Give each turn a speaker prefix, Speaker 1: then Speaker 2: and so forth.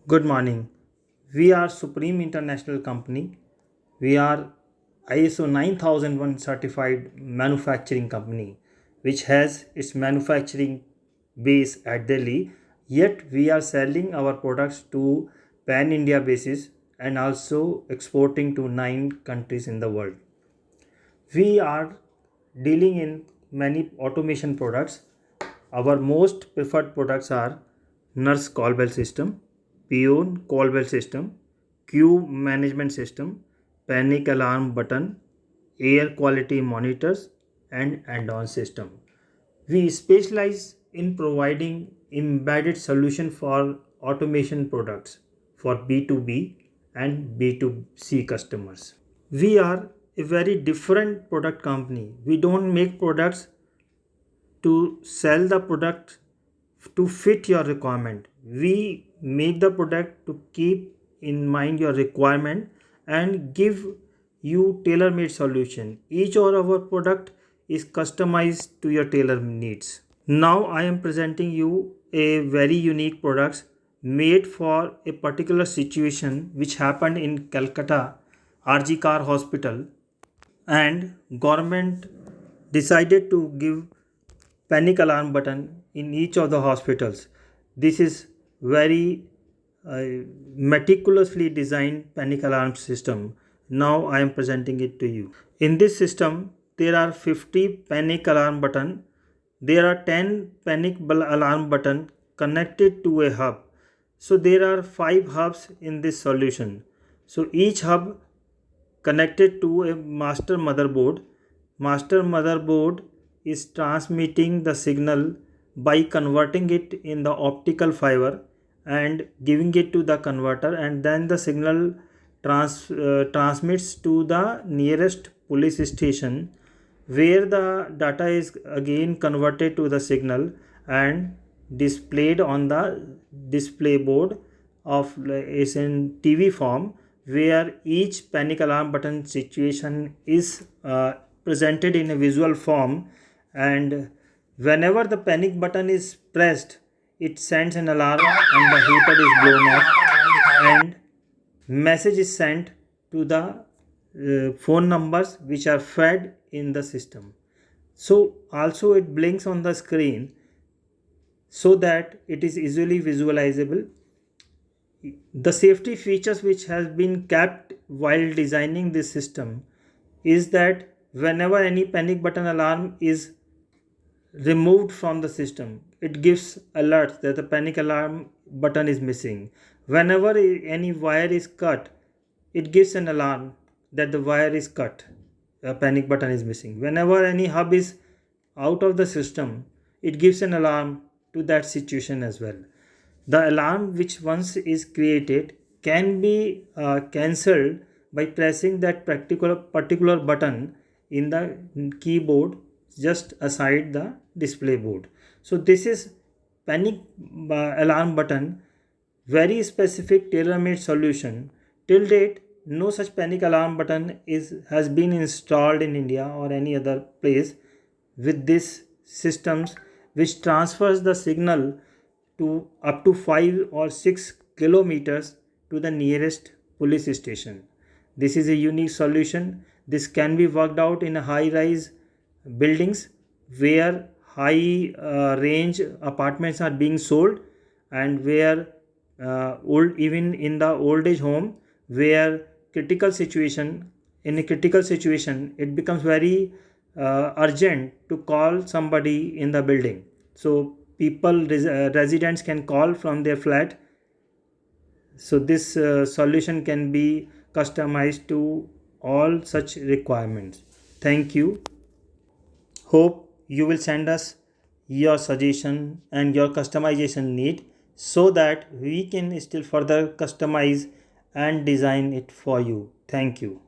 Speaker 1: Good morning. We are Supreme International Company. We are ISO 9001 certified manufacturing company which has its manufacturing base at Delhi, yet we are selling our products to pan India basis and also exporting to 9 countries in the world. We are dealing in many automation products. Our most preferred products are nurse call bell system, peon call bell system, queue management system, panic alarm button, air quality monitors, and add-on system. We specialize in providing embedded solution for automation products for B2B and B2C customers. We are a very different product company. We don't make products to sell the product to fit your requirement. We make the product to keep in mind your requirement and give you tailor-made solution. Each of our product is customized to your tailor needs. Now I am presenting you a very unique product made for a particular situation which happened in Calcutta RG Car Hospital, and government decided to give panic alarm button in each of the hospitals. This is very meticulously designed panic alarm system. Now I am presenting it to you. In this system there are 50 panic alarm button. There are 10 panic alarm button connected to a hub. So there are 5 hubs in this solution. So each hub connected to a master motherboard. Master motherboard is transmitting the signal by converting it in the optical fiber and giving it to the converter, and then the signal transmits to the nearest police station where the data is again converted to the signal and displayed on the display board of is in TV form, where each panic alarm button situation is presented in a visual form, and whenever the panic button is pressed it sends an alarm and the heater is blown off and message is sent to the phone numbers which are fed in the system. So also it blinks on the screen so that it is easily visualizable. The safety features which has been kept while designing this system is that whenever any panic button alarm is removed from the system, it gives alerts that the panic alarm button is missing. Whenever any wire is cut, it gives an alarm that the wire is cut, a panic button is missing. Whenever any hub is out of the system, it gives an alarm to that situation as well. The alarm which once is created can be cancelled by pressing that particular button in the keyboard just aside the display board. So this is panic alarm button, very specific tailor-made solution. Till date no such panic alarm button has been installed in India or any other place with this systems which transfers the signal to up to 5 or 6 kilometers to the nearest police station. This is a unique solution. This can be worked out in a high rise buildings where high range apartments are being sold, and where old even in the old age home where critical situation in a critical situation it becomes very urgent to call somebody in the building. So residents can call from their flat. So this solution can be customized to all such requirements. Thank you. Hope you will send us your suggestion and your customization need so that we can still further customize and design it for you. Thank you.